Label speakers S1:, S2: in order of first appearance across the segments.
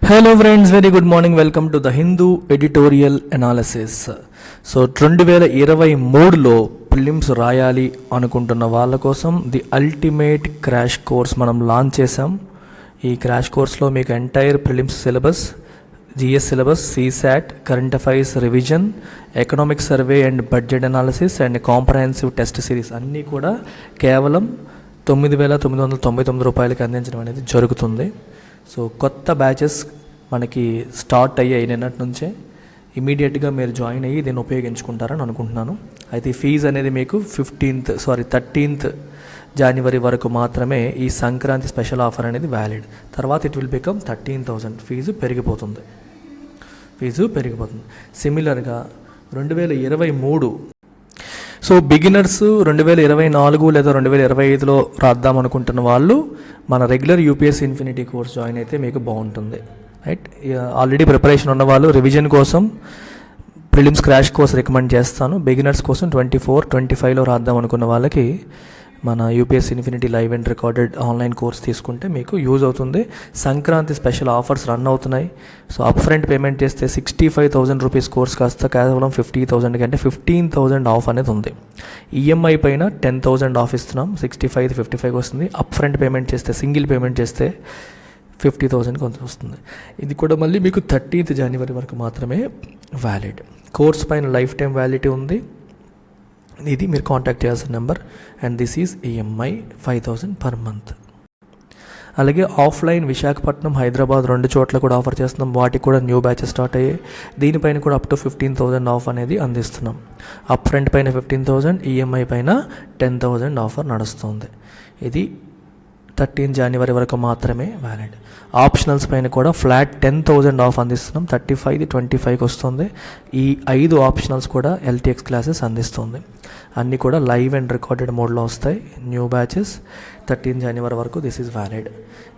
S1: Hello friends, very good morning. Welcome to the Hindu editorial analysis. So 2023లో prelims రాయాలి అనుకుంటున్న వాళ్ళ కోసం ది అల్టిమేట్ క్రాష్ కోర్స్ మనం లాంచ్ చేసాం. ఈ క్రాష్ కోర్స్లో మీకు entire prelims syllabus, GS syllabus, CSAT, current affairs revision, economic survey and budget analysis and comprehensive test series అన్నీ కూడా కేవలం 9,999 రూపాయలకి అందించడం అనేది జరుగుతుంది. సో కొత్త బ్యాచెస్ మనకి స్టార్ట్ అయ్యాయి నిన్నటి నుంచే. ఇమీడియట్గా మీరు జాయిన్ అయ్యి దీన్ని ఉపయోగించుకుంటారని అనుకుంటున్నాను. అయితే ఈ ఫీజు అనేది మీకు 13th జనవరి వరకు మాత్రమే ఈ సంక్రాంతి స్పెషల్ ఆఫర్ అనేది వ్యాలిడ్. తర్వాత ఇట్ విల్ బికమ్ 13,000. ఫీజు పెరిగిపోతుంది. సిమిలర్గా 2023 సో బిగినర్స్ 2024 లేదా 2025లో రాద్దాం అనుకుంటున్న వాళ్ళు మన regular UPSC infinity course join అయితే మీకు బాగుంటుంది. రైట్, ఆల్రెడీ ప్రిపరేషన్ ఉన్న వాళ్ళు రివిజన్ కోసం ప్రిలిమ్స్ క్రాష్ కోర్స్ రికమెండ్ చేస్తాను. బిగినర్స్ కోసం 24-25లో రాద్దాం అనుకున్న వాళ్ళకి మన UPSC infinity live and recorded online course తీసుకుంటే మీకు యూజ్ అవుతుంది. సంక్రాంతి స్పెషల్ ఆఫర్స్ రన్ అవుతున్నాయి. సో అప్ ఫ్రంట్ పేమెంట్ చేస్తే 65,000 రూపీస్ కోర్స్ కాస్త కేవలం 50,000 కంటే 15,000 ఆఫ్ అనేది ఉంది. ఈఎంఐ పైన 10,000 ఆఫ్ ఇస్తున్నాం. 55 వస్తుంది. అప్ ఫ్రంట్ పేమెంట్ చేస్తే, సింగిల్ పేమెంట్ చేస్తే 50,000 కొంత వస్తుంది. ఇది కూడా మళ్ళీ మీకు 13th జనవరి వరకు మాత్రమే వ్యాలిడ్. కోర్స్ పైన లైఫ్ టైం వ్యాలిడిటీ ఉంది. ఇది మీరు కాంటాక్ట్ చేయాల్సిన number. And this is EMI 5,000 per month. అలాగే ఆఫ్లైన్ విశాఖపట్నం, హైదరాబాద్ 2 చోట్ల కూడా ఆఫర్ చేస్తున్నాం. వాటికి కూడా న్యూ బ్యాచెస్ స్టార్ట్ అయ్యాయి. దీనిపైన కూడా అప్ టు 15,000 ఆఫ్ అనేది అందిస్తున్నాం. అప్ ఫ్రంట్ పైన 15,000, ఈఎంఐ పైన 10,000 ఆఫర్ నడుస్తుంది. ఇది 13 జనవరి వరకు మాత్రమే వ్యాలిడ్. ఆప్షనల్స్ పైన కూడా ఫ్లాట్ 10,000 ఆఫ్ అందిస్తున్నాం. 35ది 25కి వస్తుంది. ఈ 5 ఆప్షనల్స్ కూడా ఎల్టీఎక్స్ క్లాసెస్ అందిస్తుంది. అన్నీ కూడా లైవ్ అండ్ రికార్డెడ్ మోడ్లో వస్తాయి. న్యూ బ్యాచెస్ 13 జనవరి వరకు దిస్ ఈజ్ వ్యాలిడ్.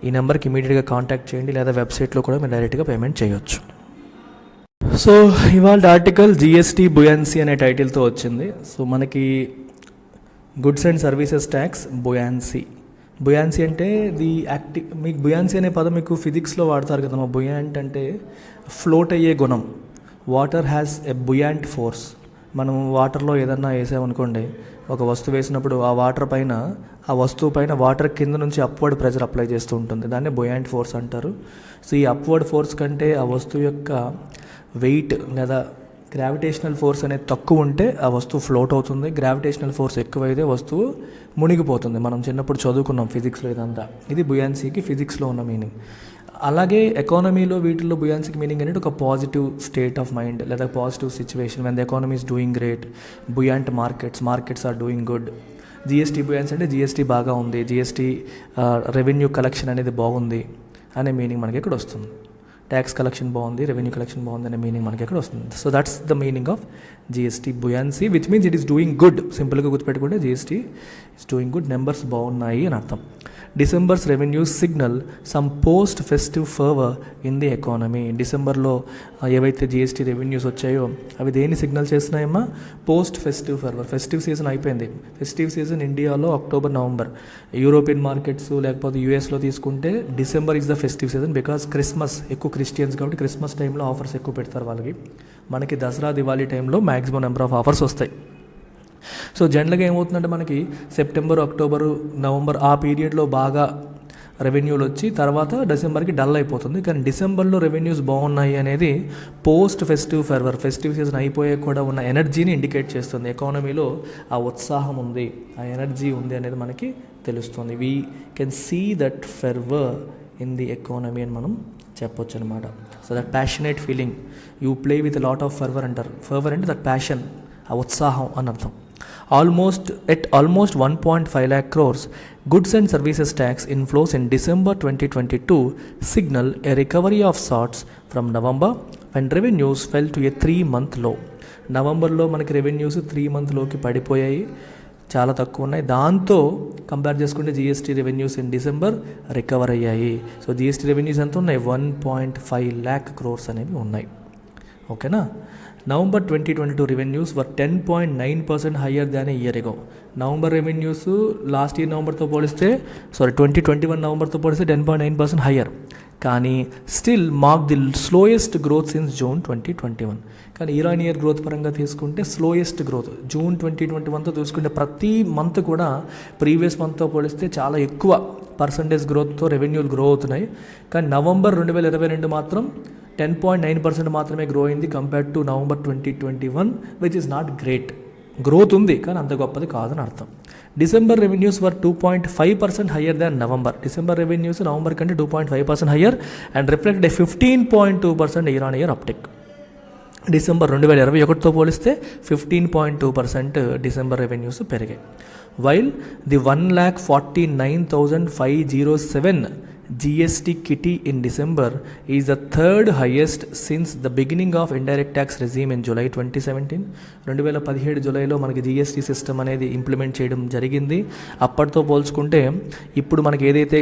S1: ఈ నెంబర్కి ఇమీడియట్గా కాంటాక్ట్ చేయండి, లేదా వెబ్సైట్లో కూడా మీరు డైరెక్ట్గా పేమెంట్ చేయొచ్చు. సో ఇవాళ ఆర్టికల్ జిఎస్టీ బుయాన్సీ అనే టైటిల్తో వచ్చింది. సో మనకి గుడ్స్ అండ్ సర్వీసెస్ ట్యాక్స్ బుయాన్సీ అంటే మీకు బుయాన్సీ అనే పదం మీకు ఫిజిక్స్లో వాడతారు కదా. మా బుయాంట్ అంటే ఫ్లోట్ అయ్యే గుణం. Water has a buoyant force. మనం వాటర్లో ఏదన్నా వేసామనుకోండి, ఒక వస్తువు వేసినప్పుడు ఆ వాటర్ పైన, ఆ వస్తువు పైన వాటర్ కింద నుంచి అప్వర్డ్ ప్రెజర్ అప్లై చేస్తూ ఉంటుంది. దాన్ని బుయాంట్ ఫోర్స్ అంటారు. సో ఈ అప్వర్డ్ ఫోర్స్ కంటే ఆ వస్తువు యొక్క వెయిట్ లేదా గ్రావిటేషనల్ ఫోర్స్ అనేది తక్కువ ఉంటే ఆ వస్తువు ఫ్లోట్ అవుతుంది. గ్రావిటేషనల్ ఫోర్స్ ఎక్కువైతే వస్తువు మునిగిపోతుంది. మనం చిన్నప్పుడు చదువుకున్నాం ఫిజిక్స్లో ఇదంతా. ఇది బుయాన్సీకి ఫిజిక్స్లో ఉన్న మీనింగ్. అలాగే ఎకానమీలో వీటిల్లో బుయాన్సీకి మీనింగ్ అనేది ఒక పాజిటివ్ స్టేట్ ఆఫ్ మైండ్ లేదా positive situation. When the economy is doing great, buoyant markets are doing good. GST buoyancy అంటే జిఎస్టీ బాగా ఉంది, జిఎస్టీ రెవెన్యూ కలెక్షన్ అనేది బాగుంది అనే మీనింగ్ మనకి ఇక్కడ వస్తుంది. ట్యాక్స్ కలెక్షన్ బాగుంది, రెవెన్యూ కలెక్షన్ బాగుంది అనే మీనింగ్ మనకి ఎక్కడ వస్తుంది. So that's the meaning of GST buoyancy, which means it is doing good. సింపుల్గా గుర్తుపెట్టుకుంటే GST is doing good, numbers బాగున్నాయి అని అర్థం. December's revenues signal some post festive fervour in the economy. డిసెంబర్లో ఏవైతే జిఎస్టీ రెవెన్యూస్ వచ్చాయో అవి దేన్ని సిగ్నల్ చేస్తున్నాయమ్మా? Post festive fervour. Festive season అయిపోయింది. ఫెస్టివ్ సీజన్ ఇండియాలో అక్టోబర్, నవంబర్. యూరోపియన్ మార్కెట్స్ లేకపోతే యూఎస్లో తీసుకుంటే December is the festive season. Because Christmas, ఎక్కువ క్రిస్టియన్స్ కాబట్టి క్రిస్మస్ టైంలో ఆఫర్స్ ఎక్కువ పెడతారు వాళ్ళకి. మనకి దసరా, దివాళీ టైంలో మ్యాక్సిమం నెంబర్ ఆఫ్ ఆఫర్స్ వస్తాయి. సో జనరల్గా ఏమవుతుందంటే మనకి సెప్టెంబర్, అక్టోబరు, నవంబర్ ఆ పీరియడ్లో బాగా రెవెన్యూలు వచ్చి తర్వాత డిసెంబర్కి డల్ అయిపోతుంది. కానీ డిసెంబర్లో రెవెన్యూస్ బాగున్నాయి అనేది post festive fervour, festive season అయిపోయే కూడా ఉన్న ఎనర్జీని ఇండికేట్ చేస్తుంది. ఎకానమీలో ఆ ఉత్సాహం ఉంది, ఆ ఎనర్జీ ఉంది అనేది మనకి తెలుస్తుంది. We can see that fervour in the economy అని మనం చెప్పొచ్చు అనమాట. So that passionate feeling, you play with lot of fervour అంటారు. ఫర్వర్ అంటే దట్ ప్యాషన్, ఆ ఉత్సాహం అని అర్థం. almost 1.5 lakh crores goods and services tax inflows in December 2022 signal a recovery of sorts from November when revenues fell to a 3-month low. నవంబర్లో మనకి revenues 3 month లోకి పడిపోయాయి, చాలా తక్కువ ఉన్నాయి. దాంతో కంపేర్ చేసుకుంటే GST revenues in December recover అయ్యాయి. సో జిఎస్టీ రెవెన్యూస్ ఎంత ఉన్నాయి? 1.5 lakh crores అనేవి ఉన్నాయి. ఓకేనా? November 2022 revenues were 10.9% higher than a year ago. November revenues last year నవంబర్తో పోలిస్తే 2021 నవంబర్తో పోలిస్తే 10.9% హయ్యర్. కానీ still mark the slowest growth since June 2021. కానీ ఇయర్ గ్రోత్ పరంగా తీసుకుంటే స్లోయెస్ట్ గ్రోత్ జూన్ 2021తో చూసుకుంటే ప్రతి మంత్ కూడా ప్రీవియస్ మంత్తో పోలిస్తే చాలా ఎక్కువ పర్సంటేజ్ గ్రోత్తో రెవెన్యూలు గ్రో అవుతున్నాయి. కానీ నవంబర్ 2022 మాత్రం 10.9% మాత్రమే గ్రో అయింది compared to November 2021, which is not great. Growth ఉంది కానీ అంత గొప్పది కాదని అర్థం. December revenues were 2.5% higher than November. December revenues November కంటే 2.5% higher and reflect 15.2% year uptick. December 2021తో పోలిస్తే 15.2% డిసెంబర్ రెవెన్యూస్ పెరిగాయి. While the 1,49,507 GST kitty in December is the third highest since the beginning of indirect tax regime in July 2017. 2017 జూలైలో మనకి GST system అనేది implement చేయడం జరిగింది. అప్పటితో పోల్చుకుంటే ఇప్పుడు మనకి ఏదైతే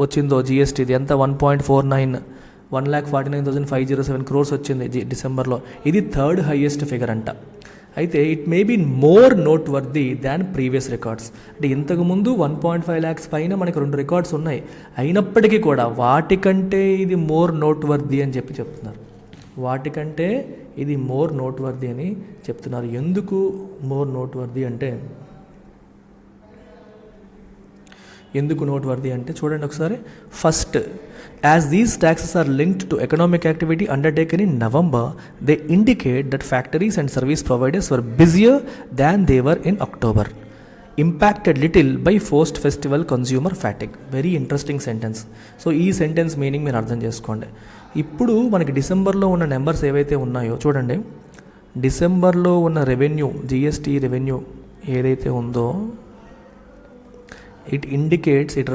S1: వచ్చిందో జిఎస్టీది ఎంత 1,49,507 crores వచ్చింది డిసెంబర్లో. ఇది థర్డ్ హైయెస్ట్ ఫిగర్ అంట. అయితే it may be more noteworthy than previous records. అంటే ఇంతకుముందు 1.5 lakhs పైన మనకి 2 రికార్డ్స్ ఉన్నాయి. అయినప్పటికీ కూడా వాటికంటే ఇది మోర్ నోట్ వర్ది అని చెప్తున్నారు. వాటికంటే ఇది మోర్ నోట్ వర్ది అని చెప్తున్నారు. ఎందుకు మోర్ నోట్ వర్ది అంటే చూడండి ఒకసారి. First, as these taxes are linked to economic activity undertaken in November, they indicate that factories and service providers were busier than they were in October, impacted little by post-festival consumer fatigue. Very interesting sentence. So ఈ sentence meaning మీరు అర్థం చేసుకోండి. ఇప్పుడు మనకి డిసెంబర్లో ఉన్న numbers ఏవైతే ఉన్నాయో చూడండి. డిసెంబర్లో ఉన్న రెవెన్యూ, జిఎస్టీ రెవెన్యూ ఏదైతే ఉందో it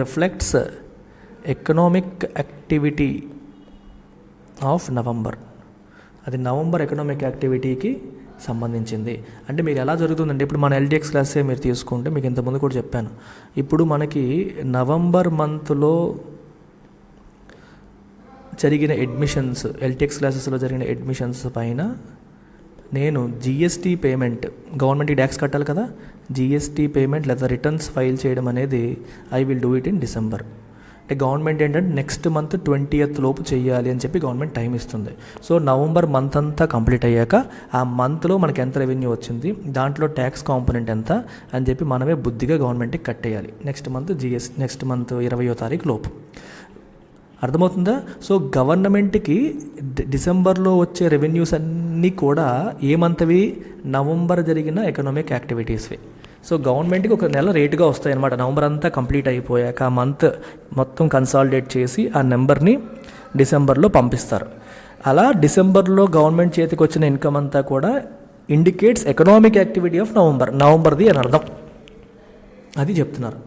S1: reflects economic activity of November. అది నవంబర్ ఎకనామిక్ యాక్టివిటీకి సంబంధించింది. అంటే మీకు ఎలా జరుగుతుందంటే ఇప్పుడు మన ఎల్టీఎక్స్ క్లాసే మీరు తీసుకుంటే మీకు ఇంతకుముందు కూడా చెప్పాను. ఇప్పుడు మనకి నవంబర్ మంత్లో జరిగిన అడ్మిషన్స్, ఎల్టీఎక్స్ క్లాసెస్లో జరిగిన అడ్మిషన్స్ పైన నేను జిఎస్టీ పేమెంట్, గవర్నమెంట్కి ట్యాక్స్ కట్టాలి కదా, జిఎస్టీ పేమెంట్ లేదా రిటర్న్స్ ఫైల్ చేయడం అనేది I will do it in December. అంటే గవర్నమెంట్ ఏంటంటే నెక్స్ట్ మంత్ 20th లోపు చేయాలి అని చెప్పి గవర్నమెంట్ టైం ఇస్తుంది. సో నవంబర్ మంత్ అంతా కంప్లీట్ అయ్యాక ఆ మంత్లో మనకి ఎంత రెవెన్యూ వచ్చింది, దాంట్లో ట్యాక్స్ కాంపోనెంట్ ఎంత అని చెప్పి మనమే బుద్ధిగా గవర్నమెంట్కి కట్టేయాలి నెక్స్ట్ మంత్ 20వ తారీఖు లోపు. అర్థమవుతుందా? సో గవర్నమెంట్కి డిసెంబర్లో వచ్చే రెవెన్యూస్ అన్నీ కూడా ఏ మంత్వి? నవంబర్ జరిగిన ఎకనామిక్ యాక్టివిటీస్వి. సో గవర్నమెంట్కి ఒక నెల రేటుగా వస్తాయి అన్నమాట. నవంబర్ అంతా కంప్లీట్ అయిపోయాక ఆ మంత్ మొత్తం కన్సాలిడేట్ చేసి ఆ నెంబర్ని డిసెంబర్లో పంపిస్తారు. అలా డిసెంబర్లో గవర్నమెంట్ చేతికి వచ్చిన ఇన్కమ్ అంతా కూడా ఇండికేట్స్ ఎకనామిక్ యాక్టివిటీ ఆఫ్ నవంబర్ది అని అర్థం. అది చెప్తున్నారు.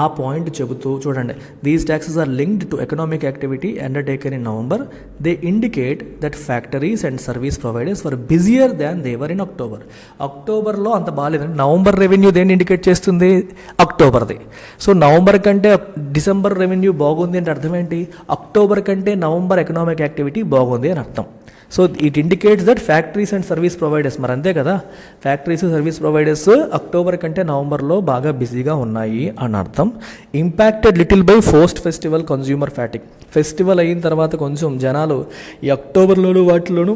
S1: ఆ పాయింట్ చెబుతూ చూడండి, these taxes are linked to economic activity undertaken in November. They indicate that factories and service providers were busier than they were in October. అక్టోబర్లో అంత బాగాలేదండి. నవంబర్ రెవెన్యూ దేన్ని ఇండికేట్ చేస్తుంది? అక్టోబర్ది. సో నవంబర్ కంటే డిసెంబర్ రెవెన్యూ బాగుంది అంటే అర్థం ఏంటి? అక్టోబర్ కంటే నవంబర్ ఎకనామిక్ యాక్టివిటీ బాగుంది అని అర్థం. So it indicates that factories and service providers, మరి అంతే కదా, ఫ్యాక్టరీస్ సర్వీస్ ప్రొవైడర్స్ అక్టోబర్ కంటే నవంబర్లో బాగా బిజీగా ఉన్నాయి అని అర్థం. Impacted little by post festival consumer fatigue. Festival అయిన తర్వాత కొంచెం జనాలు ఈ అక్టోబర్లోను వాటిలోనూ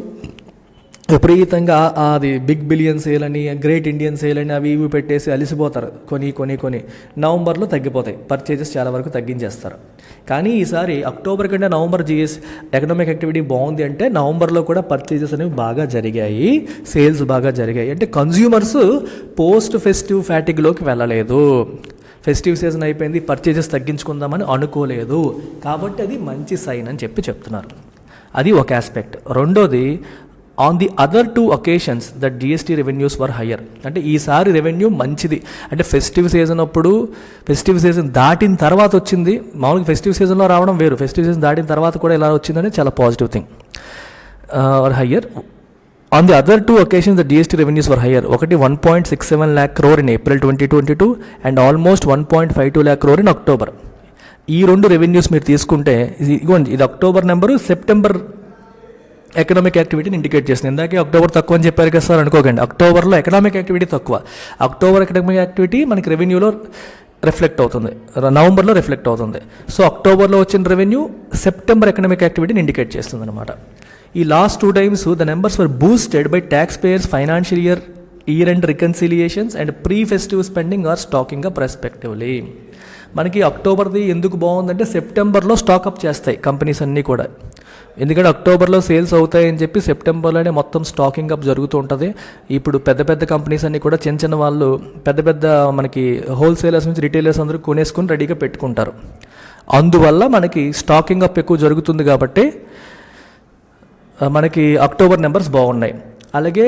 S1: విపరీతంగా అది బిగ్ బిలియన్ సేల్ అని, గ్రేట్ ఇండియన్ సేల్ అని అవి ఇవి పెట్టేసి అలిసిపోతారు. కొని నవంబర్లో తగ్గిపోతాయి, పర్చేజెస్ చాలా వరకు తగ్గించేస్తారు. కానీ ఈసారి అక్టోబర్ కంటే నవంబర్ ఎకనామిక్ యాక్టివిటీ బాగుంది అంటే నవంబర్లో కూడా పర్చేజెస్ అనేవి బాగా జరిగాయి, సేల్స్ బాగా జరిగాయి. అంటే కన్జ్యూమర్స్ పోస్ట్ ఫెస్టివ్ ఫ్యాటిగ్లోకి వెళ్ళలేదు. ఫెస్టివ్ సీజన్ అయిపోయింది, పర్చేజెస్ తగ్గించుకుందామని అనుకోలేదు. కాబట్టి అది మంచి సైన్ అని చెప్తున్నారు. అది ఒక ఆస్పెక్ట్. రెండోది, on the other 2 occasions that GST revenues were higher. అంటే ఈసారి రెవెన్యూ మంచిది. అంటే ఫెస్టివ్ సీజన్ అప్పుడు, ఫెస్టివ్ సీజన్ దాటిన తర్వాత వచ్చింది. మామూలుగా ఫెస్టివ్ సీజన్లో రావడం వేరు, ఫెస్టివ్ సీజన్ దాటిన తర్వాత కూడా ఎలా వచ్చిందని చాలా positive thing. Higher on the other 2 occasions the GST revenues were higher. ఒకటి 1.67 lakh crore in April 2022 and almost 1.52 lakh crore in October. ఈ 2 రెవెన్యూస్ మీరు తీసుకుంటే ఇది అక్టోబర్ నెంబరు, సెప్టెంబర్ ఎకనామిక్ యాక్టివిటీని ఇండికేట్ చేస్తుంది. ఇందాకే అక్టోబర్ తక్కువ అని చెప్పారు కదా సార్ అనుకోకండి. అక్టోబర్లో ఎకనామిక్ యాక్టివిటీ తక్కువ. అక్టోబర్ ఎకనామిక్ యాక్టివిటీ మనకి రెవెన్యూలో రిఫ్లెక్ట్ అవుతుంది, నవంబర్లో రిఫ్లెక్ట్ అవుతుంది. సో అక్టోబర్లో వచ్చిన రెవెన్యూ సెప్టెంబర్ ఎకనామిక్ యాక్టివిటీని ఇండికేట్ చేస్తుంది అనమాట. ఈ last 2 times the numbers were boosted by tax payers financial year and reconciliations and pre festive spending or stocking up respectively. మనకి అక్టోబర్ది ఎందుకు బాగుందంటే సెప్టెంబర్లో స్టాకప్ చేస్తాయి కంపెనీస్ అన్నీ కూడా. ఎందుకంటే అక్టోబర్లో సేల్స్ అవుతాయని చెప్పి సెప్టెంబర్లోనే మొత్తం స్టాకింగ్ అప్ జరుగుతూ ఉంటుంది. ఇప్పుడు పెద్ద పెద్ద కంపెనీస్ అన్నీ కూడా చిన్న చిన్న వాళ్ళు పెద్ద పెద్ద మనకి హోల్సేలర్స్ నుంచి రిటైలర్స్ అందరూ కొనేసుకుని రెడీగా పెట్టుకుంటారు. అందువల్ల మనకి స్టాకింగ్ అప్ ఎక్కువ జరుగుతుంది కాబట్టి మనకి అక్టోబర్ నెంబర్స్ బాగున్నాయి. అలాగే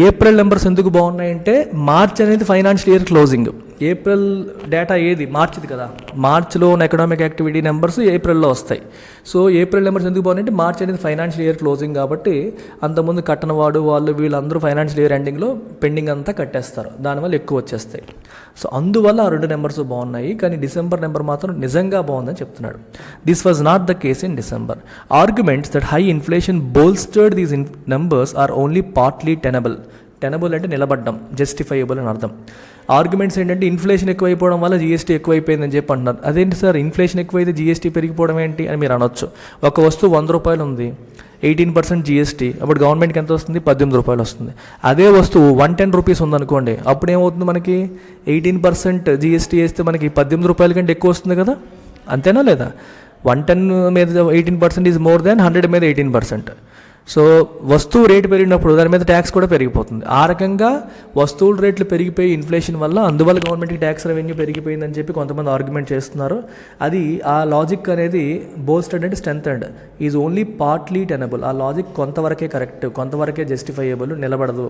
S1: ఏప్రిల్ నెంబర్స్ ఎందుకు బాగున్నాయంటే మార్చ్ అనేది financial year closing. April data ఏది మార్చిది కదా, మార్చ్లో ఉన్న ఎకనామిక్ యాక్టివిటీ నెంబర్స్ ఏప్రిల్లో వస్తాయి. సో ఏప్రిల్ నెంబర్స్ ఎందుకు బాగున్నాయంటే మార్చ్ అనేది ఫైనాన్షియల్ ఇయర్ క్లోజింగ్ కాబట్టి అంతకుముందు కట్టనవాడు వీళ్ళందరూ ఫైనాన్షియల్ ఇయర్ ఎండింగ్లో పెండింగ్ అంతా కట్టేస్తారు, దానివల్ల ఎక్కువ వచ్చేస్తాయి. సో అందువల్ల ఆ 2 నెంబర్స్ బాగున్నాయి. కానీ డిసెంబర్ నెంబర్ మాత్రం నిజంగా బాగుందని చెప్తున్నాడు. This was not the case in December. Arguments that high inflation bolstered these numbers are only partly tenable. Tenable అంటే నిలబడ్డం, జస్టిఫైయబుల్ అని అర్థం. ఆర్గ్యుమెంట్స్ ఏంటంటే ఇన్ఫ్లేషన్ ఎక్కువైపోవడం వల్ల జీఎస్టీ ఎక్కువైపోయిందని చెప్పి అంటున్నారు. అదేంటి సార్, ఇన్ఫ్లేషన్ ఎక్కువైతే జీఎస్టీ పెరిగిపోవడం ఏంటి అని మీరు అనొచ్చు. ఒక వస్తువు 100 రూపాయలు ఉంది, 18% జీఎస్టీ, అప్పుడు గవర్నమెంట్కి ఎంత వస్తుంది, 18 రూపాయలు వస్తుంది. అదే వస్తువు 110 రూపీస్ ఉందనుకోండి, అప్పుడు ఏమవుతుంది, మనకి 18% జీఎస్టీ వేస్తే మనకి 18 రూపాయల కంటే ఎక్కువ వస్తుంది కదా, అంతేనా లేదా? 110 మీద 18% ఈజ్ మోర్ దాన్ 100 మీద 18%. సో వస్తువు రేటు పెరిగినప్పుడు దాని మీద ట్యాక్స్ కూడా పెరిగిపోతుంది. ఆ రకంగా వస్తువుల రేట్లు పెరిగిపోయి ఇన్ఫ్లేషన్ వల్ల అందువల్ల గవర్నమెంట్కి ట్యాక్స్ రెవెన్యూ పెరిగిపోయిందని చెప్పి కొంతమంది ఆర్గ్యుమెంట్ చేస్తున్నారు. అది ఆ లాజిక్ అనేది బోస్టెడ్ అంటే స్ట్రెంథెండ్ ఈజ్ ఓన్లీ పార్ట్లీ టెనబుల్. ఆ లాజిక్ కొంతవరకే కరెక్ట్, కొంతవరకే జస్టిఫైయబుల్, నిలబడదు.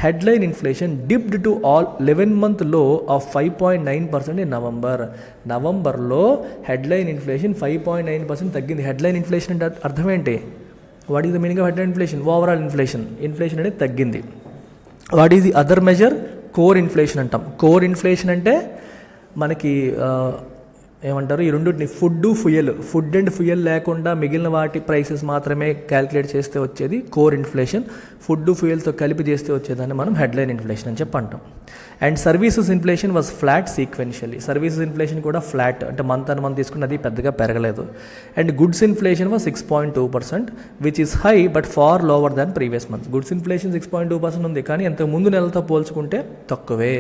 S1: Headline inflation dipped to all 11-month లో ఆఫ్ 5.9% ఇన్ నవంబర్లో హెడ్లైన్ ఇన్ఫ్లేషన్ 5.9% తగ్గింది. హెడ్లైన్ ఇన్ఫ్లేషన్ అంటే అర్థం ఏంటి? What is the meaning of headline inflation? Overall inflation అనేది తగ్గింది. What is the other measure? Core inflation అంటాం. కోర్ ఇన్ఫ్లేషన్ అంటే మనకి ఏమంటారు, ఈ రెండింటిని ఫుడ్ అండ్ ఫ్యూయల్ లేకుండా మిగిలిన వాటి ప్రైసెస్ మాత్రమే క్యాలిక్యులేట్ చేస్తే వచ్చేది కోర్ ఇన్ఫ్లేషన్. ఫుడ్ ఫ్యూయల్తో కలిపి చేస్తే వచ్చేదాన్ని మనం హెడ్లైన్ ఇన్ఫ్లేషన్ అని చెప్పి అంటాం. And services inflation was flat sequentially. Services inflation కూడా ఫ్లాట్, అంటే మంత్ తీసుకుని అది పెద్దగా పెరగలేదు. And goods inflation was 6.2%, which is high but far lower than previous month. Goods inflation 6.2% ఉంది, కానీ అంతకు ముందు నెలతో పోల్చుకుంటే తక్కువే.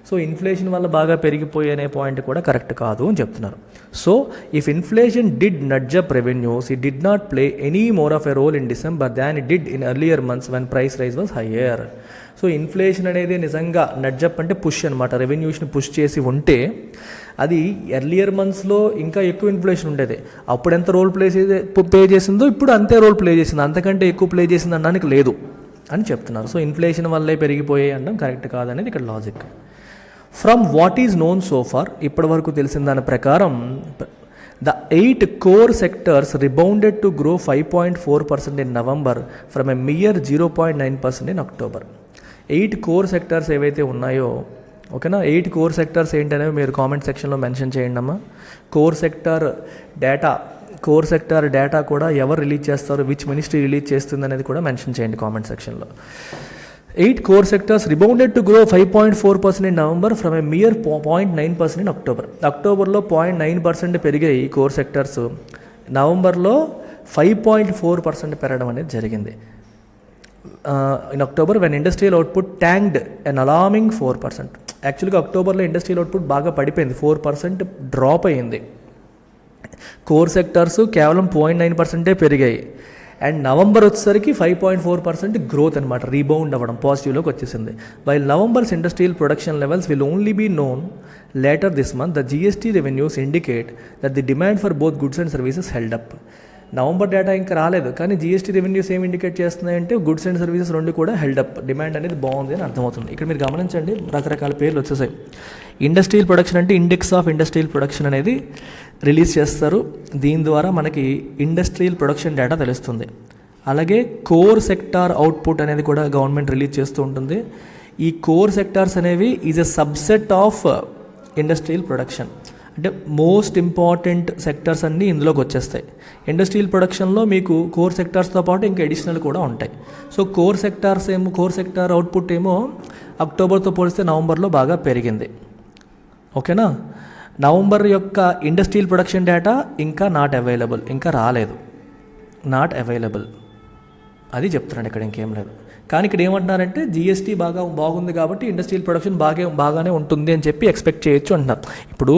S1: సో ఇన్ఫ్లేషన్ వల్ల బాగా పెరిగిపోయి అనే పాయింట్ కూడా కరెక్ట్ కాదు అని చెప్తున్నారు. So if inflation did nudge up revenues, it did not play any more of a role in December than it did in earlier months when price rise was higher. So inflation అనేది నిజంగా నడ్జప్ అంటే push అనమాట, రెవెన్యూస్ని push చేసి ఉంటే అది earlier మంత్స్లో ఇంకా ఎక్కువ ఇన్ఫ్లేషన్ ఉండేది. అప్పుడు ఎంత రోల్ ప్లే చేసిందో ఇప్పుడు అంతే రోల్ ప్లే చేసింది, అంతకంటే ఎక్కువ ప్లే చేసింది అనడానికి లేదు అని చెప్తున్నారు. సో ఇన్ఫ్లేషన్ వల్లే పెరిగిపోయాయి అనడం కరెక్ట్ కాదనేది ఇక్కడ logic. From what is known so far, ఇప్పటి వరకు తెలిసిన దాని ప్రకారం the 8 core sectors rebounded to grow 5.4% in November from a mere 0.9% in October. 8 core sectors ఏవైతే ఉన్నాయో, ఓకేనా, 8 కోర్ సెక్టార్స్ ఏంటనేవి మీరు కామెంట్ సెక్షన్లో మెన్షన్ చేయండి అమ్మా. కోర్ సెక్టార్ డేటా కూడా ఎవరు రిలీజ్ చేస్తారు, విచ్ మినిస్ట్రీ రిలీజ్ చేస్తుంది అనేది కూడా మెన్షన్ చేయండి కామెంట్ సెక్షన్లో. 8 core sectors rebounded to grow 5.4% in November from a mere 0.9% in October. అక్టోబర్లో 0.9% పెరిగాయి ఈ కోర్ సెక్టర్స్, నవంబర్లో 5.4% పెరగడం అనేది జరిగింది. In October when industrial output tanked an alarming 4%. యాక్చువల్గా అక్టోబర్లో ఇండస్ట్రియల్ అవుట్పుట్ బాగా పడిపోయింది, 4% డ్రాప్ అయ్యింది. కోర్ సెక్టర్స్ కేవలం 0.9% పెరిగాయి. అండ్ నవంబర్ వచ్చేసరికి 5.4% గ్రోత్ అనమాట, రీబౌండ్ అవ్వడం, పాజిటివ్లోకి వచ్చేసింది. While November's industrial production levels will only be known later this month, the GST revenues indicate that the demand for both goods and services held up. November data ఇంకా రాలేదు, కానీ GST revenues ఏం indicate చేస్తున్నాయంటే goods and services రెండు కూడా held up, demand అనేది బాగుంది అని అర్థమవుతుంది. ఇక్కడ మీరు గమనించండి, రకరకాల పేర్లు వచ్చేసాయి. ఇండస్ట్రియల్ ప్రొడక్షన్ అంటే ఇండెక్స్ ఆఫ్ ఇండస్ట్రియల్ ప్రొడక్షన్ అనేది రిలీజ్ చేస్తారు, దీని ద్వారా మనకి ఇండస్ట్రియల్ ప్రొడక్షన్ డేటా తెలుస్తుంది. అలాగే కోర్ సెక్టార్ అవుట్పుట్ అనేది కూడా గవర్నమెంట్ రిలీజ్ చేస్తూ ఉంటుంది. ఈ కోర్ సెక్టార్స్ అనేవి is a subset of industrial production, అంటే మోస్ట్ ఇంపార్టెంట్ సెక్టార్స్ అన్నీ ఇందులోకి వచ్చేస్తాయి. ఇండస్ట్రియల్ ప్రొడక్షన్లో మీకు కోర్ సెక్టార్స్తో పాటు ఇంకా అడిషనల్ కూడా ఉంటాయి. సో కోర్ సెక్టార్ అవుట్పుట్ ఏమో అక్టోబర్తో పోలిస్తే నవంబర్లో బాగా పెరిగింది. ఓకేనా. నవంబర్ యొక్క ఇండస్ట్రియల్ ప్రొడక్షన్ డేటా ఇంకా నాట్ అవైలబుల్, ఇంకా రాలేదు, నాట్ అవైలబుల్ అది చెప్తున్నాడు ఇక్కడ, ఇంకేం లేదు. కానీ ఇక్కడ ఏమంటున్నారంటే జిఎస్టీ బాగుంది కాబట్టి ఇండస్ట్రియల్ ప్రొడక్షన్ బాగానే ఉంటుంది అని చెప్పి ఎక్స్పెక్ట్ చేయొచ్చు అంటున్నారు. ఇప్పుడు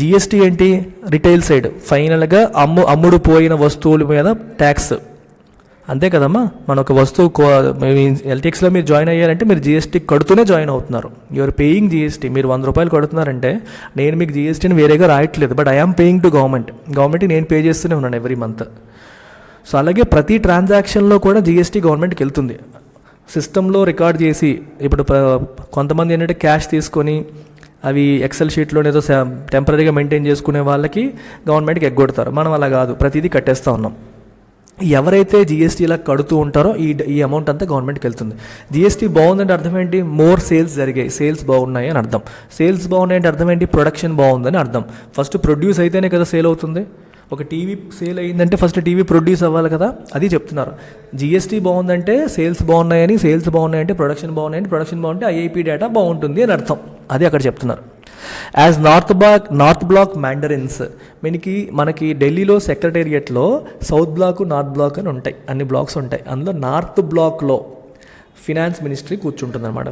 S1: జిఎస్టీ ఏంటి, రిటైల్ సైడ్ ఫైనల్గా అమ్ముడు పోయిన వస్తువుల మీద ట్యాక్స్, అంతే కదమ్మా. మన ఒక వస్తువు ఎల్టీఎక్స్లో మీరు జాయిన్ అయ్యారంటే మీరు జిఎస్టీ కడుతూనే జాయిన్ అవుతున్నారు. You are paying GST. మీరు 100 రూపాయలు కడుతున్నారంటే నేను మీకు జిఎస్టీని వేరేగా రాయట్లేదు, బట్ ఐఆమ్ పేయింగ్ టు గవర్నమెంట్కి నేను పే చేస్తూనే ఉన్నాను ఎవ్రీ మంత్. సో అలాగే ప్రతి ట్రాన్సాక్షన్లో కూడా జిఎస్టీ గవర్నమెంట్కి వెళ్తుంది. సిస్టంలో రికార్డ్ చేసి, ఇప్పుడు కొంతమంది ఏంటంటే క్యాష్ తీసుకొని అవి ఎక్సెల్ షీట్లో ఏదో టెంపరీగా మెయింటైన్ చేసుకునే వాళ్ళకి గవర్నమెంట్కి ఎగ్గొడతారు. మనం అలా కాదు, ప్రతిదీ కట్టేస్తూ ఉన్నాం. ఎవరైతే జిఎస్టీ ఇలా కడుతూ ఉంటారో ఈ అమౌంట్ అంతా గవర్నమెంట్కి వెళ్తుంది. జిఎస్టీ బాగుందంటే అర్థం ఏంటి, మోర్ సేల్స్ జరిగాయి, సేల్స్ బాగున్నాయి అని అర్థం. సేల్స్ బాగున్నాయి అంటే అర్థం ఏంటి, ప్రొడక్షన్ బాగుందని అర్థం. ఫస్ట్ ప్రొడ్యూస్ అయితేనే కదా సేల్ అవుతుంది. ఒక టీవీ సేల్ అయ్యిందంటే ఫస్ట్ టీవీ ప్రొడ్యూస్ అవ్వాలి కదా, అది చెప్తున్నారు. జిఎస్టీ బాగుందంటే సేల్స్ బాగున్నాయని, సేల్స్ బాగున్నాయంటే ప్రొడక్షన్ బాగున్నాయని, ప్రొడక్షన్ బాగుంటే ఐఐపి డేటా బాగుంటుంది అని అర్థం. అది అక్కడ చెప్తున్నారు. యాజ్ నార్త్ బ్లాక్ మ్యాండరిన్స్, మనకి ఢిల్లీలో సెక్రటేరియట్లో సౌత్ బ్లాక్, నార్త్ బ్లాక్ అని ఉంటాయి, అన్ని బ్లాక్స్ ఉంటాయి. అందులో నార్త్ బ్లాక్లో ఫినాన్స్ మినిస్ట్రీ కూర్చుంటుంది అనమాట.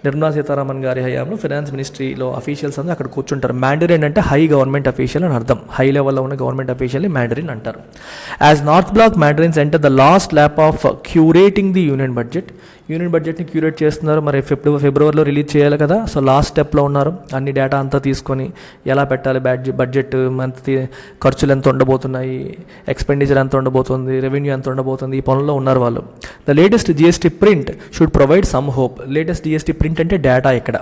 S1: నిర్మలా సీతారామన్ గారి హయాంలో ఫినాన్స్ మినిస్ట్రీలో అఫీషియల్స్ అందరూ అక్కడ కూర్చుంటారు. మ్యాండరిన్ అంటే హై గవర్నమెంట్ అఫీషియల్ అని అర్థం. హై లెవెల్లో ఉన్న గవర్నమెంట్ అఫీషియల్ని మ్యాండరిన్ అంటారు. As North Block mandarins enter the last lap of curating the union బడ్జెట్ని క్యూరేట్ చేస్తున్నారు. మరి ఫిబ్రవరిలో రిలీజ్ చేయాలి కదా, సో లాస్ట్ స్టెప్లో ఉన్నారు. అన్ని డేటా అంతా తీసుకొని ఎలా పెట్టాలి, బడ్జెట్ మంత్ ఖర్చులు ఎంత ఉండబోతున్నాయి, ఎక్స్పెండిచర్ ఎంత ఉండబోతుంది, రెవెన్యూ ఎంత ఉండబోతుంది, ఈ పనుల్లో ఉన్నారు వాళ్ళు. The latest GST print should provide some hope. Latest GST print అంటే డేటా, ఇక్కడ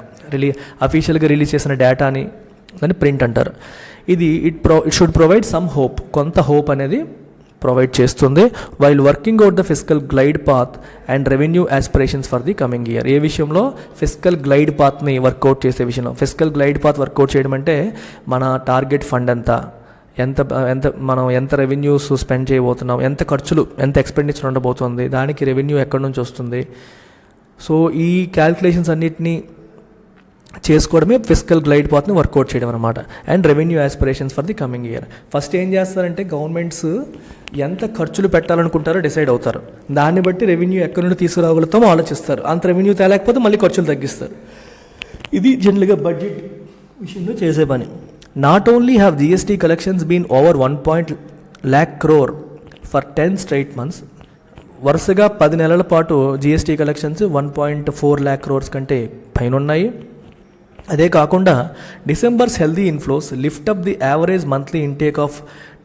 S1: అఫీషియల్గా రిలీజ్ చేసిన డేటాని దాన్ని ప్రింట్ అంటారు. ఇది it should provide some hope, కొంత హోప్ అనేది ప్రొవైడ్ చేస్తుంది. While working out the fiscal glide path and revenue aspirations for the coming year. ఏ విషయంలో, ఫిస్కల్ గ్లైడ్ పాత్ని వర్కౌట్ చేసే విషయంలో. ఫిస్కల్ గ్లైడ్ పాత్ వర్కౌట్ చేయడం అంటే మన టార్గెట్ ఫండ్ మనం ఎంత రెవెన్యూస్ స్పెండ్ చేయబోతున్నాం, ఎంత ఖర్చులు, ఎంత ఎక్స్పెండిచర్ ఉండబోతుంది, దానికి రెవెన్యూ ఎక్కడి నుంచి వస్తుంది. సో ఈ క్యాల్కులేషన్స్ అన్నిటినీ చేసుకోవడమే ఫిస్కల్ గ్లైడ్ పాత్ని వర్కౌట్ చేయడం అనమాట. And revenue aspirations for the coming year. First ఏం చేస్తారంటే గవర్నమెంట్స్ ఎంత ఖర్చులు పెట్టాలనుకుంటారో డిసైడ్ అవుతారు. దాన్ని బట్టి రెవెన్యూ ఎక్కడి నుండి తీసుకురాగలుగుతామో ఆలోచిస్తారు. అంత రెవెన్యూ తేలేకపోతే మళ్ళీ ఖర్చులు తగ్గిస్తారు. ఇది జనరల్గా బడ్జెట్ విషయంలో చేసే పని. Not only have GST collections been over 1 lakh crore for 10 straight months. వరుసగా 10 నెలల పాటు జిఎస్టీ కలెక్షన్స్ 1.4 lakh crores కంటే పైన ఉన్నాయి. అదే కాకుండా డిసెంబర్స్ healthy inflows lift up the average monthly intake of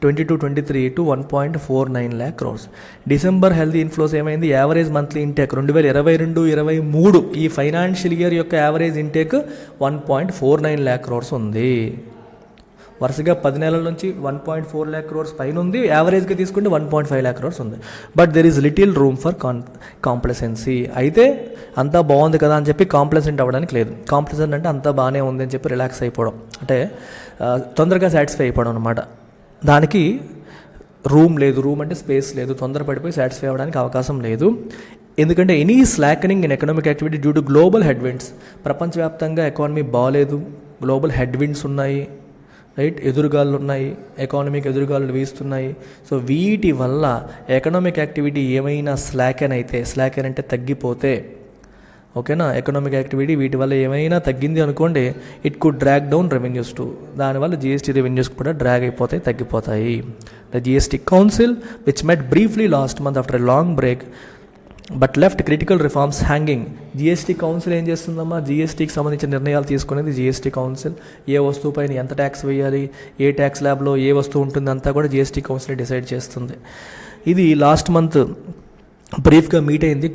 S1: 22-23 to 1.49 lakh crores. December healthy inflows ఏమైంది, average monthly intake 2022-23 ఈ ఫైనాన్షియల్ ఇయర్ యొక్క యావరేజ్ ఇంటేక్ 1.49 lakh crores ఉంది. వరుసగా 10 నెలల నుంచి 1.4 lakh crores పైన ఉంది. యావరేజ్గా తీసుకుంటే 1.5 lakh crores ఉంది. But there is little room for complacency. అయితే అంతా బాగుంది కదా అని చెప్పి కాంప్లసెంట్ అవ్వడానికి లేదు. కాంప్లసెంట్ అంటే అంతా బాగానే ఉంది అని చెప్పి రిలాక్స్ అయిపోవడం, అంటే తొందరగా సాటిస్ఫై అయిపోవడం అనమాట. దానికి రూమ్ లేదు. రూమ్ అంటే స్పేస్ లేదు. తొందరపడిపోయి సాటిస్ఫై అవ్వడానికి అవకాశం లేదు. ఎందుకంటే any slackening in economic activity due to global headwinds. ప్రపంచవ్యాప్తంగా ఎకానమీ బాగాలేదు, గ్లోబల్ హెడ్విండ్స్ ఉన్నాయి, రైట్, ఎదురుగాళ్ళు ఉన్నాయి, ఎకానమీకి ఎదురుగాళ్ళు వీస్తున్నాయి. సో వీటి వల్ల ఎకనామిక్ యాక్టివిటీ ఏమైనా స్లాకెన్ అంటే తగ్గిపోతే, ఓకేనా, ఎకనామిక్ యాక్టివిటీ వీటి వల్ల ఏమైనా తగ్గింది అనుకోండి, it could drag down revenues to. దానివల్ల జిఎస్టీ రెవెన్యూస్ కూడా డ్రాగ్ అయిపోతాయి, తగ్గిపోతాయి. The GST council which met briefly last month after a long break but left critical reforms hanging. GST council ఏం చేస్తుందమ్మా, జిఎస్టీకి సంబంధించిన నిర్ణయాలు తీసుకునేది జిఎస్టీ కౌన్సిల్. ఏ వస్తువు పైన ఎంత ట్యాక్స్ వేయాలి, ఏ ట్యాక్స్ ల్యాబ్లో ఏ వస్తువు ఉంటుంది అంతా కూడా జిఎస్టీ కౌన్సిల్ డిసైడ్ చేస్తుంది. ఇది లాస్ట్ మంత్ బ్రీఫ్గా మీట్ అయింది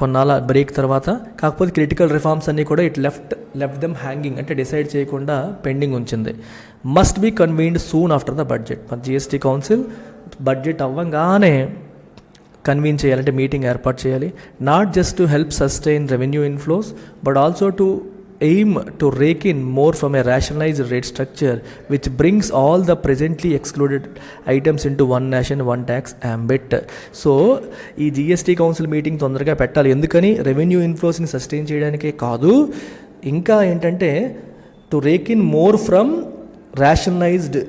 S1: కొన్నాళ్ళ బ్రేక్ తర్వాత. కాకపోతే క్రిటికల్ రిఫార్మ్స్ అన్నీ కూడా ఇట్ లెఫ్ట్ దెమ్ హ్యాంగింగ్, అంటే డిసైడ్ చేయకుండా పెండింగ్ ఉంచింది. Must be convened soon after the budget. మరి జిఎస్టీ కౌన్సిల్ బడ్జెట్ అవ్వగానే కన్వీన్ చేయాలంటే మీటింగ్ ఏర్పాటు చేయాలి. Not just to help sustain revenue inflows but also to aim to rake in more from a rationalised rate structure which brings all the presently excluded items into one nation one tax ambit. So ఈ GST council meeting తొందరగా పెట్టాలి. ఎందుకని, revenue ఇన్ఫ్లోస్ని sustain చేయడానికే కాదు, ఇంకా ఏంటంటే to rake in more from rationalised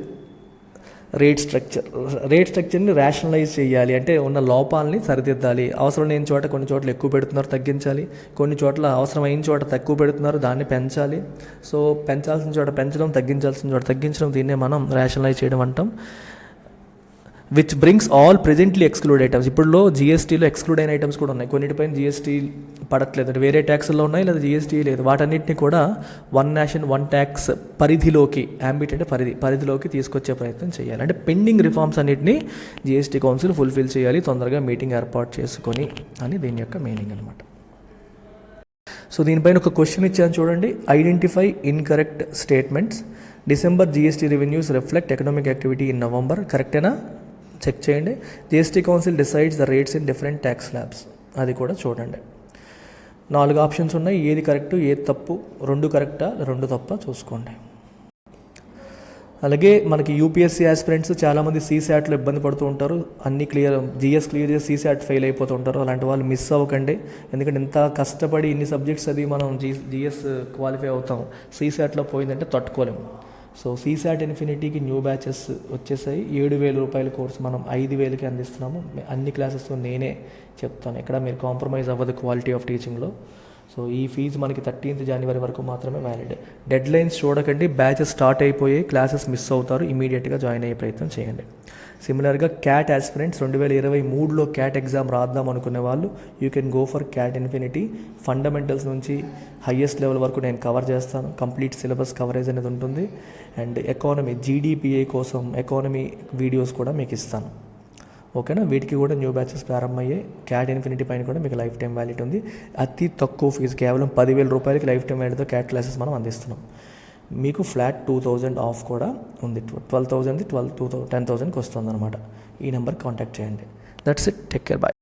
S1: rate స్ట్రక్చర్ని rationalise చేయాలి, అంటే ఉన్న లోపాలని సరిదిద్దాలి. అవసరం లేని చోట కొన్ని చోట్ల ఎక్కువ పెడుతున్నారు, తగ్గించాలి. కొన్ని చోట్ల అవసరమైన చోట తక్కువ పెడుతున్నారు, దాన్ని పెంచాలి. సో పెంచాల్సిన చోట పెంచడం, తగ్గించాల్సిన చోట తగ్గించడం, దీన్నే మనం రేషనలైజ్ చేయడం అంటాం. Which brings all presently exclude items. ఇప్పుడులో జీఎస్టీలో ఎక్స్క్లూడ్ అయిన ఐటమ్స్ కూడా ఉన్నాయి, కొన్నిటిపైన జీఎస్టీ పడట్లేదు, అంటే వేరే ట్యాక్స్లో ఉన్నాయి లేదా జీఎస్టీ లేదు, వాటన్నిటిని కూడా వన్ నేషన్ వన్ ట్యాక్స్ పరిధిలోకి, యాంబిట్ అంటే పరిధిలోకి తీసుకొచ్చే ప్రయత్నం చేయాలి. అంటే పెండింగ్ రిఫార్మ్స్ అన్నింటినీ జీఎస్టీ కౌన్సిల్ ఫుల్ఫిల్ చేయాలి, తొందరగా మీటింగ్ ఏర్పాటు చేసుకొని అని దీని యొక్క మీనింగ్ అనమాట. సో దీనిపైన ఒక క్వశ్చన్ ఇచ్చాను చూడండి. Identify incorrect statements. December GST revenues reflect economic activity in November. కరెక్టేనా? చెక్ చేయండి. GST council decides the rates in different tax slabs. అది కూడా చూడండి. 4 ఆప్షన్స్ ఉన్నాయి, ఏది కరెక్టు ఏది తప్పు, 2 కరెక్టా 2 తప్పా చూసుకోండి. అలాగే మనకి యూపీఎస్సీ ఆస్పిరెంట్స్ చాలామంది సీశాట్లో ఇబ్బంది పడుతూ ఉంటారు, అన్నీ జీఎస్ క్లియర్ చేసి సీశాట్ ఫెయిల్ అయిపోతూ ఉంటారు. అలాంటి వాళ్ళు మిస్ అవ్వకండి, ఎందుకంటే ఇంత కష్టపడి ఇన్ని సబ్జెక్ట్స్ అది మనం జీఎస్ క్వాలిఫై అవుతాం, సీశాట్లో పోయిందంటే తట్టుకోలేము. సో సీశాట్ ఇన్ఫినిటీకి న్యూ బ్యాచెస్ వచ్చేసాయి. 7,000 రూపాయల కోర్సు మనం 5,000కి అందిస్తున్నాము. అన్ని క్లాసెస్ నేనే చెప్తాను, ఎక్కడ మీరు కాంప్రమైజ్ అవ్వదు క్వాలిటీ ఆఫ్ టీచింగ్లో. సో ఈ ఫీజు మనకి 13th జనవరి వరకు మాత్రమే వ్యాలిడ్. డెడ్ లైన్స్ చూడకండి, బ్యాచెస్ స్టార్ట్ అయిపోయి క్లాసెస్ మిస్ అవుతారు, ఇమీడియట్గా జాయిన్ అయ్యే ప్రయత్నం చేయండి. సిమిలర్గా క్యాట్ ఆస్పిరెంట్స్ 2023లో క్యాట్ ఎగ్జామ్ రాద్దాం అనుకునే వాళ్ళు you can go for cat infinity. Fundamentals నుంచి హయ్యెస్ట్ లెవెల్ వరకు నేను కవర్ చేస్తాను, కంప్లీట్ సిలబస్ కవరేజ్ అనేది ఉంటుంది. అండ్ ఎకానమీ జీడిపిఐ కోసం ఎకానమీ వీడియోస్ కూడా మీకు ఇస్తాను, ఓకేనా. వీటికి కూడా న్యూ బ్యాచెస్ ప్రారంభమయ్యాయి. క్యాట్ ఇన్ఫినిటీ పైన కూడా మీకు లైఫ్ టైం వ్యాలిడ్ ఉంది. అతి తక్కువ ఫీజు, కేవలం 10,000 రూపాయలకి లైఫ్ టైం వ్యాలిడ్తో క్యాట్ క్లాసెస్ మనం అందిస్తున్నాం. మీకు ఫ్లాట్ 2,000 ఆఫ్ కూడా ఉంది. 12,000ది 10,000కి వస్తుంది అనమాట. ఈ నెంబర్కి కాంటాక్ట్ చేయండి. That's it, take care, bye.